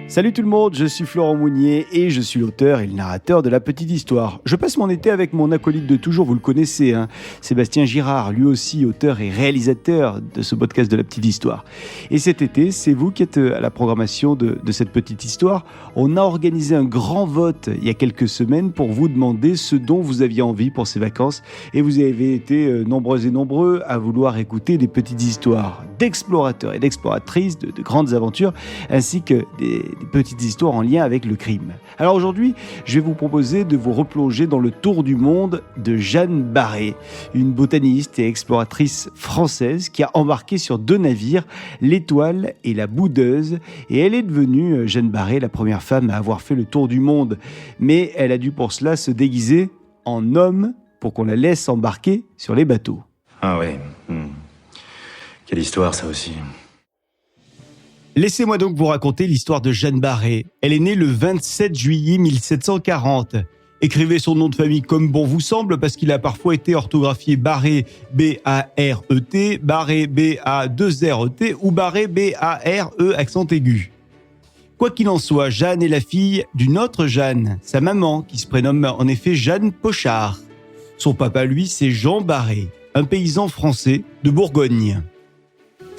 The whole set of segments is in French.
Salut tout le monde, je suis Florent Mounier et je suis l'auteur et le narrateur de La Petite Histoire. Je passe mon été avec mon acolyte de toujours, vous le connaissez, Sébastien Girard, lui aussi auteur et réalisateur de ce podcast de La Petite Histoire. Et cet été, c'est vous qui êtes à la programmation de cette Petite Histoire. On a organisé un grand vote il y a quelques semaines pour vous demander ce dont vous aviez envie pour ces vacances. Et vous avez été nombreux et nombreux à vouloir écouter des petites histoires d'explorateurs et d'exploratrices, de grandes aventures, ainsi que des petites histoires en lien avec le crime. Alors aujourd'hui, je vais vous proposer de vous replonger dans le tour du monde de Jeanne Barré, une botaniste et exploratrice française qui a embarqué sur 2 navires, l'Étoile et la Boudeuse, et elle est devenue, Jeanne Barré, la première femme à avoir fait le tour du monde. Mais elle a dû pour cela se déguiser en homme pour qu'on la laisse embarquer sur les bateaux. Ah ouais. Quelle histoire, ça aussi. Laissez-moi donc vous raconter l'histoire de Jeanne Barré. Elle est née le 27 juillet 1740. Écrivez son nom de famille comme bon vous semble, parce qu'il a parfois été orthographié Barré, B-A-R-E-T, Barré, B-A-2-R-E-T, ou Barré, B-A-R-E, accent aigu. Quoi qu'il en soit, Jeanne est la fille d'une autre Jeanne, sa maman, qui se prénomme en effet Jeanne Pochard. Son papa, lui, c'est Jean Barré, un paysan français de Bourgogne.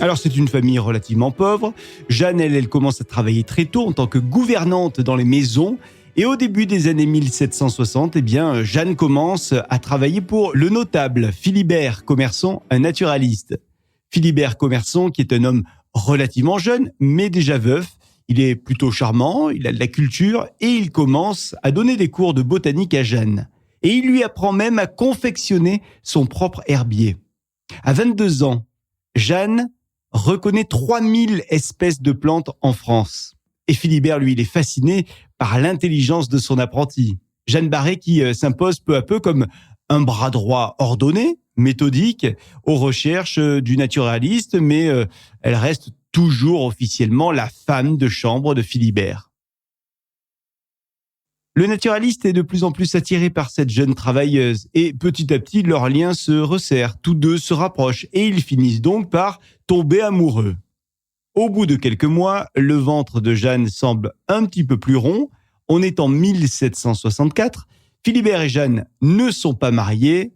Alors c'est une famille relativement pauvre. Jeanne, elle commence à travailler très tôt en tant que gouvernante dans les maisons. Et au début des années 1760, Jeanne commence à travailler pour le notable Philibert Commerson, un naturaliste. Philibert Commerson, qui est un homme relativement jeune, mais déjà veuf. Il est plutôt charmant, il a de la culture et il commence à donner des cours de botanique à Jeanne. Et il lui apprend même à confectionner son propre herbier. À 22 ans, Jeanne reconnaît 3000 espèces de plantes en France. Et Philibert, lui, il est fasciné par l'intelligence de son apprenti. Jeanne Barré qui s'impose peu à peu comme un bras droit ordonné, méthodique, aux recherches du naturaliste, mais elle reste toujours officiellement la femme de chambre de Philibert. Le naturaliste est de plus en plus attiré par cette jeune travailleuse et petit à petit, leur lien se resserre, tous deux se rapprochent et ils finissent donc par tomber amoureux. Au bout de quelques mois, le ventre de Jeanne semble un petit peu plus rond. On est en 1764. Philibert et Jeanne ne sont pas mariés.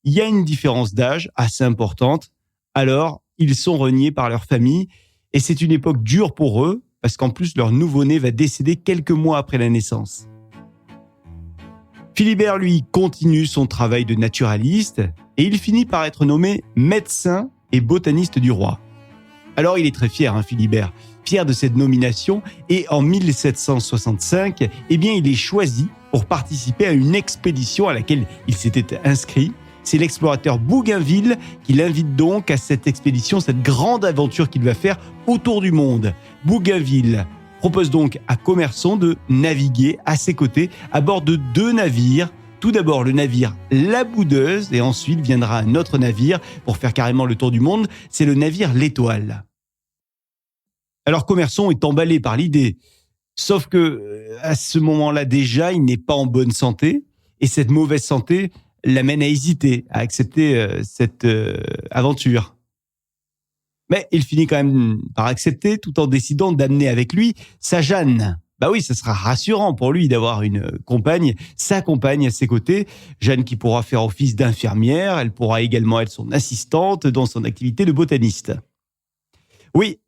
Il y a une différence d'âge assez importante. Alors, ils sont reniés par leur famille et c'est une époque dure pour eux parce qu'en plus, leur nouveau-né va décéder quelques mois après la naissance. Philibert, lui, continue son travail de naturaliste et il finit par être nommé médecin et botaniste du roi. Alors il est très fier, Philibert, fier de cette nomination et en 1765, il est choisi pour participer à une expédition à laquelle il s'était inscrit. C'est l'explorateur Bougainville qui l'invite donc à cette expédition, cette grande aventure qu'il va faire autour du monde. Bougainville propose donc à Commerson de naviguer à ses côtés à bord de 2 navires. Tout d'abord le navire La Boudeuse et ensuite viendra un autre navire pour faire carrément le tour du monde, c'est le navire L'Étoile. Alors Commerson est emballé par l'idée, sauf que à ce moment-là déjà, il n'est pas en bonne santé et cette mauvaise santé l'amène à hésiter, à accepter cette aventure. Mais il finit quand même par accepter tout en décidant d'amener avec lui sa Jeanne. Bah oui, ça sera rassurant pour lui d'avoir une compagne, sa compagne à ses côtés. Jeanne qui pourra faire office d'infirmière, elle pourra également être son assistante dans son activité de botaniste. Oui,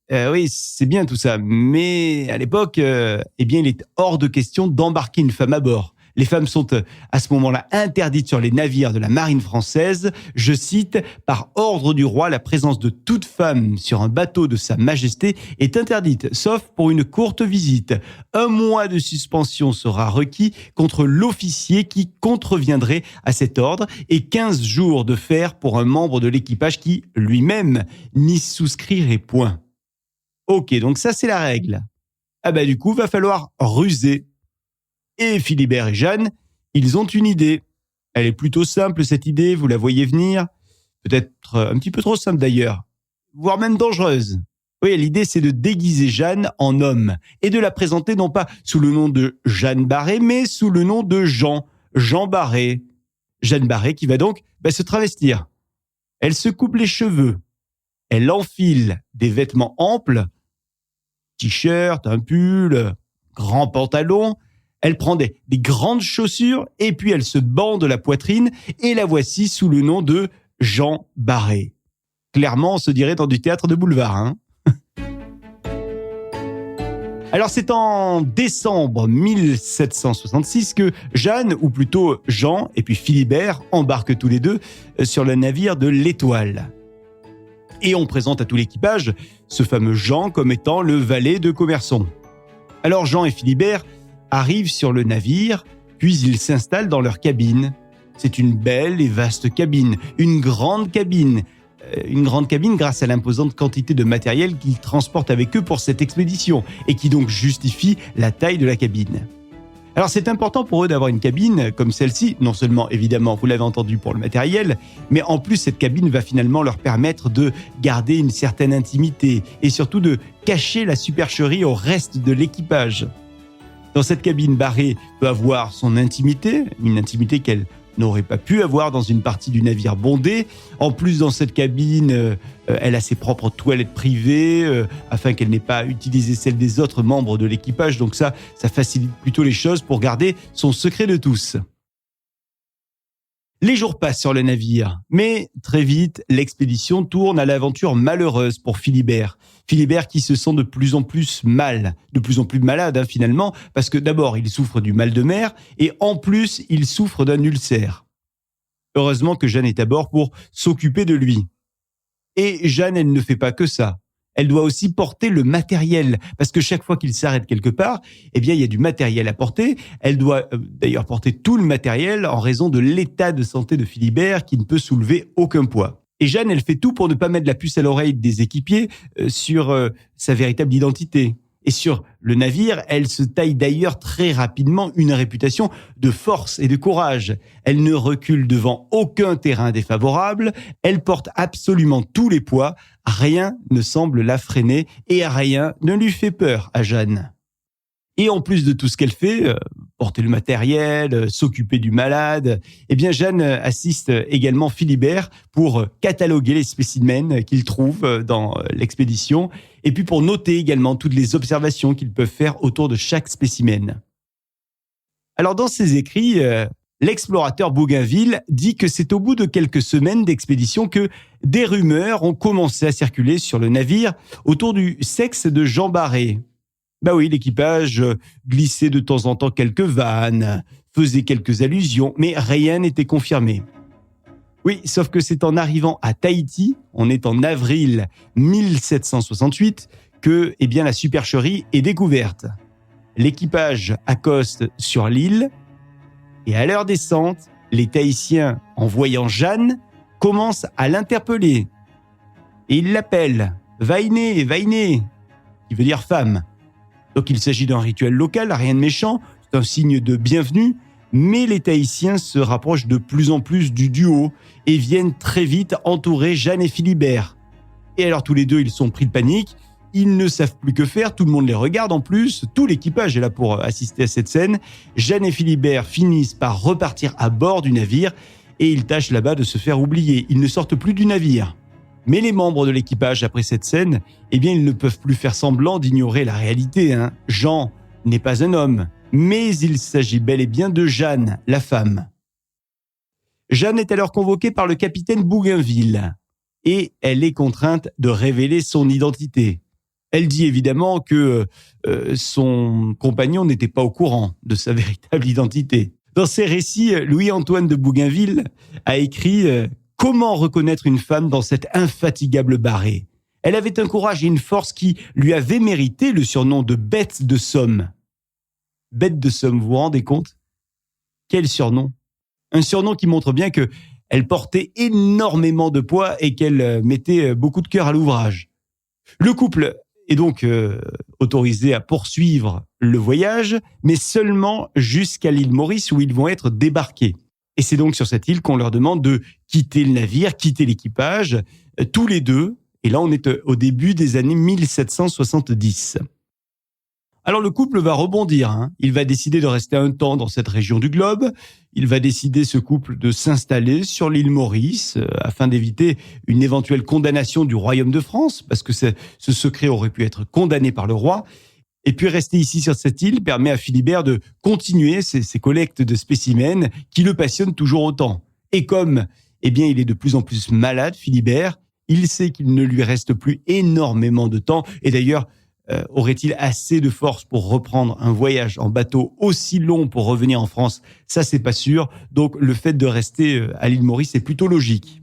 c'est bien tout ça, mais à l'époque, il est hors de question d'embarquer une femme à bord. Les femmes sont à ce moment-là interdites sur les navires de la marine française. Je cite, « Par ordre du roi, la présence de toute femme sur un bateau de sa majesté est interdite, sauf pour une courte visite. 1 mois de suspension sera requis contre l'officier qui contreviendrait à cet ordre et 15 jours de fer pour un membre de l'équipage qui, lui-même, n'y souscrirait point. » Ok, donc ça c'est la règle. Du coup, va falloir ruser. Et Philibert et Jeanne, ils ont une idée. Elle est plutôt simple, cette idée, vous la voyez venir. Peut-être un petit peu trop simple d'ailleurs, voire même dangereuse. Oui, l'idée c'est de déguiser Jeanne en homme et de la présenter non pas sous le nom de Jeanne Barré, mais sous le nom de Jean Barré. Jeanne Barré qui va donc se travestir. Elle se coupe les cheveux. Elle enfile des vêtements amples, t-shirt, un pull, grand pantalon, elle prend des grandes chaussures et puis elle se bande la poitrine et la voici sous le nom de Jean Barré. Clairement, on se dirait dans du théâtre de boulevard, hein. Alors c'est en décembre 1766 que Jeanne, ou plutôt Jean et puis Philibert, embarquent tous les deux sur le navire de l'Étoile. Et on présente à tout l'équipage ce fameux Jean comme étant le valet de Commerson. Alors Jean et Philibert arrivent sur le navire, puis ils s'installent dans leur cabine. C'est une belle et vaste cabine, une grande cabine grâce à l'imposante quantité de matériel qu'ils transportent avec eux pour cette expédition et qui donc justifie la taille de la cabine. Alors c'est important pour eux d'avoir une cabine comme celle-ci, non seulement évidemment, vous l'avez entendu, pour le matériel, mais en plus cette cabine va finalement leur permettre de garder une certaine intimité et surtout de cacher la supercherie au reste de l'équipage. Dans cette cabine, Barré peut avoir son intimité, une intimité qu'elle n'aurait pas pu avoir dans une partie du navire bondé. En plus, dans cette cabine, elle a ses propres toilettes privées, afin qu'elle n'ait pas à utiliser celles des autres membres de l'équipage. Donc ça facilite plutôt les choses pour garder son secret de tous. Les jours passent sur le navire, mais très vite, l'expédition tourne à l'aventure malheureuse pour Philibert. Philibert qui se sent de plus en plus mal, de plus en plus malade finalement, parce que d'abord il souffre du mal de mer et en plus il souffre d'un ulcère. Heureusement que Jeanne est à bord pour s'occuper de lui. Et Jeanne, elle ne fait pas que ça. Elle doit aussi porter le matériel, parce que chaque fois qu'il s'arrête quelque part, eh bien, il y a du matériel à porter. Elle doit d'ailleurs porter tout le matériel en raison de l'état de santé de Philibert qui ne peut soulever aucun poids. Et Jeanne, elle fait tout pour ne pas mettre la puce à l'oreille des équipiers sur sa véritable identité. Et sur le navire, elle se taille d'ailleurs très rapidement une réputation de force et de courage. Elle ne recule devant aucun terrain défavorable, elle porte absolument tous les poids, rien ne semble la freiner et rien ne lui fait peur à Jeanne. Et en plus de tout ce qu'elle fait, porter le matériel, s'occuper du malade, eh bien Jeanne assiste également Philibert pour cataloguer les spécimens qu'il trouve dans l'expédition et puis pour noter également toutes les observations qu'ils peuvent faire autour de chaque spécimen. Alors dans ses écrits, l'explorateur Bougainville dit que c'est au bout de quelques semaines d'expédition que des rumeurs ont commencé à circuler sur le navire autour du sexe de Jean Barré. Bah oui, l'équipage glissait de temps en temps quelques vannes, faisait quelques allusions, mais rien n'était confirmé. Oui, sauf que c'est en arrivant à Tahiti, on est en avril 1768, que la supercherie est découverte. L'équipage accoste sur l'île et à leur descente, les Tahitiens, en voyant Jeanne, commencent à l'interpeller. Et ils l'appellent « Vainé, Vainé », qui veut dire femme. Donc il s'agit d'un rituel local, rien de méchant, c'est un signe de bienvenue, mais les Tahitiens se rapprochent de plus en plus du duo et viennent très vite entourer Jeanne et Philibert. Et alors tous les deux, ils sont pris de panique, ils ne savent plus que faire, tout le monde les regarde en plus, tout l'équipage est là pour assister à cette scène. Jeanne et Philibert finissent par repartir à bord du navire et ils tâchent là-bas de se faire oublier, ils ne sortent plus du navire. Mais les membres de l'équipage, après cette scène, ils ne peuvent plus faire semblant d'ignorer la réalité. Jean n'est pas un homme, mais il s'agit bel et bien de Jeanne, la femme. Jeanne est alors convoquée par le capitaine Bougainville et elle est contrainte de révéler son identité. Elle dit évidemment que son compagnon n'était pas au courant de sa véritable identité. Dans ses récits, Louis-Antoine de Bougainville a écrit comment reconnaître une femme dans cette infatigable Barré ? Elle avait un courage et une force qui lui avaient mérité le surnom de bête de Somme. Bête de Somme, vous vous rendez compte ? Quel surnom ? Un surnom qui montre bien qu'elle portait énormément de poids et qu'elle mettait beaucoup de cœur à l'ouvrage. Le couple est donc autorisé à poursuivre le voyage, mais seulement jusqu'à l'île Maurice où ils vont être débarqués. Et c'est donc sur cette île qu'on leur demande de quitter le navire, quitter l'équipage, tous les deux. Et là, on est au début des années 1770. Alors le couple va rebondir. Il va décider de rester un temps dans cette région du globe. Il va décider, ce couple, de s'installer sur l'île Maurice afin d'éviter une éventuelle condamnation du royaume de France, parce que ce secret aurait pu être condamné par le roi. Et puis rester ici sur cette île permet à Philibert de continuer ses collectes de spécimens qui le passionnent toujours autant. Et comme il est de plus en plus malade, Philibert, il sait qu'il ne lui reste plus énormément de temps. Et d'ailleurs, aurait-il assez de force pour reprendre un voyage en bateau aussi long pour revenir en France? Ça, c'est pas sûr. Donc, le fait de rester à l'île Maurice est plutôt logique.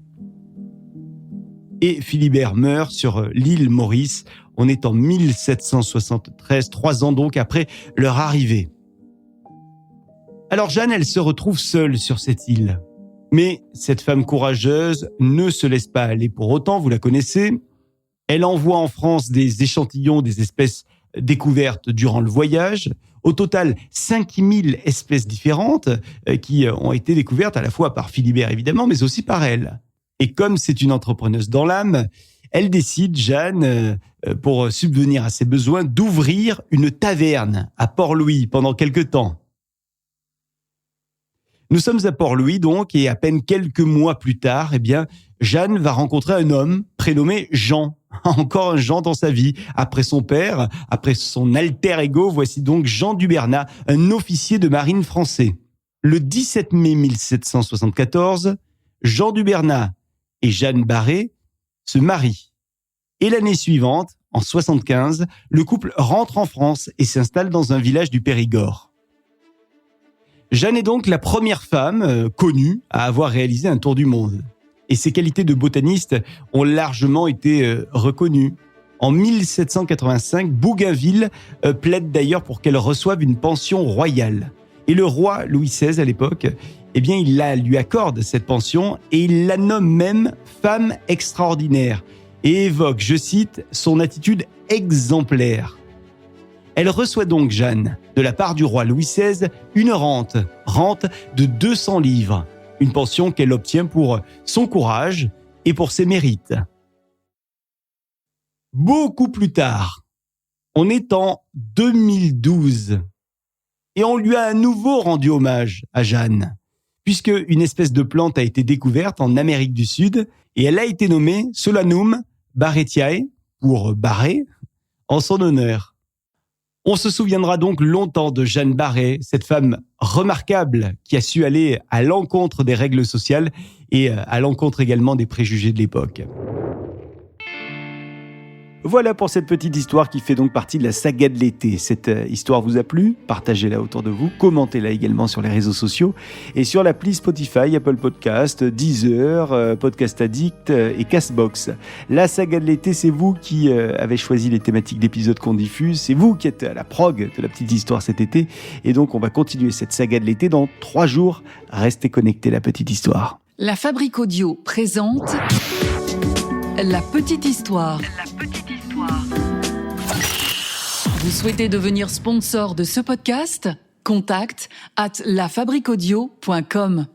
Et Philibert meurt sur l'île Maurice. On est en 1773, 3 ans donc après leur arrivée. Alors Jeanne, elle se retrouve seule sur cette île. Mais cette femme courageuse ne se laisse pas aller pour autant, vous la connaissez. Elle envoie en France des échantillons des espèces découvertes durant le voyage. Au total, 5000 espèces différentes qui ont été découvertes à la fois par Philibert évidemment, mais aussi par elle. Et comme c'est une entrepreneuse dans l'âme, elle décide, Jeanne, pour subvenir à ses besoins, d'ouvrir une taverne à Port-Louis pendant quelque temps. Nous sommes à Port-Louis donc, et à peine quelques mois plus tard, Jeanne va rencontrer un homme prénommé Jean. Encore un Jean dans sa vie. Après son père, après son alter ego, voici donc Jean Dubernat, un officier de marine français. Le 17 mai 1774, Jean Dubernat et Jeanne Barré se marient. Et l'année suivante, en 75, le couple rentre en France et s'installe dans un village du Périgord. Jeanne est donc la première femme connue à avoir réalisé un tour du monde. Et ses qualités de botaniste ont largement été reconnues. En 1785, Bougainville plaide d'ailleurs pour qu'elle reçoive une pension royale. Et le roi Louis XVI à l'époque, il lui accorde cette pension et il la nomme même femme extraordinaire et évoque, je cite, son attitude exemplaire. Elle reçoit donc, Jeanne, de la part du roi Louis XVI, une rente de 200 livres, une pension qu'elle obtient pour son courage et pour ses mérites. Beaucoup plus tard, on est en 2012 et on lui a à nouveau rendu hommage à Jeanne, puisque une espèce de plante a été découverte en Amérique du Sud et elle a été nommée Solanum barrettiae, pour Barré, en son honneur. On se souviendra donc longtemps de Jeanne Barré, cette femme remarquable qui a su aller à l'encontre des règles sociales et à l'encontre également des préjugés de l'époque. Voilà pour cette petite histoire qui fait donc partie de la saga de l'été. Cette histoire vous a plu? Partagez-la autour de vous, commentez-la également sur les réseaux sociaux et sur l'appli Spotify, Apple Podcast, Deezer, Podcast Addict et Castbox. La saga de l'été, c'est vous qui avez choisi les thématiques d'épisodes qu'on diffuse, c'est vous qui êtes à la prog de la petite histoire cet été et donc on va continuer cette saga de l'été dans 3 jours. Restez connectés, la petite histoire. La Fabrique Audio présente La Petite Histoire. Vous souhaitez devenir sponsor de ce podcast? Contact @lafabriqueaudio.com.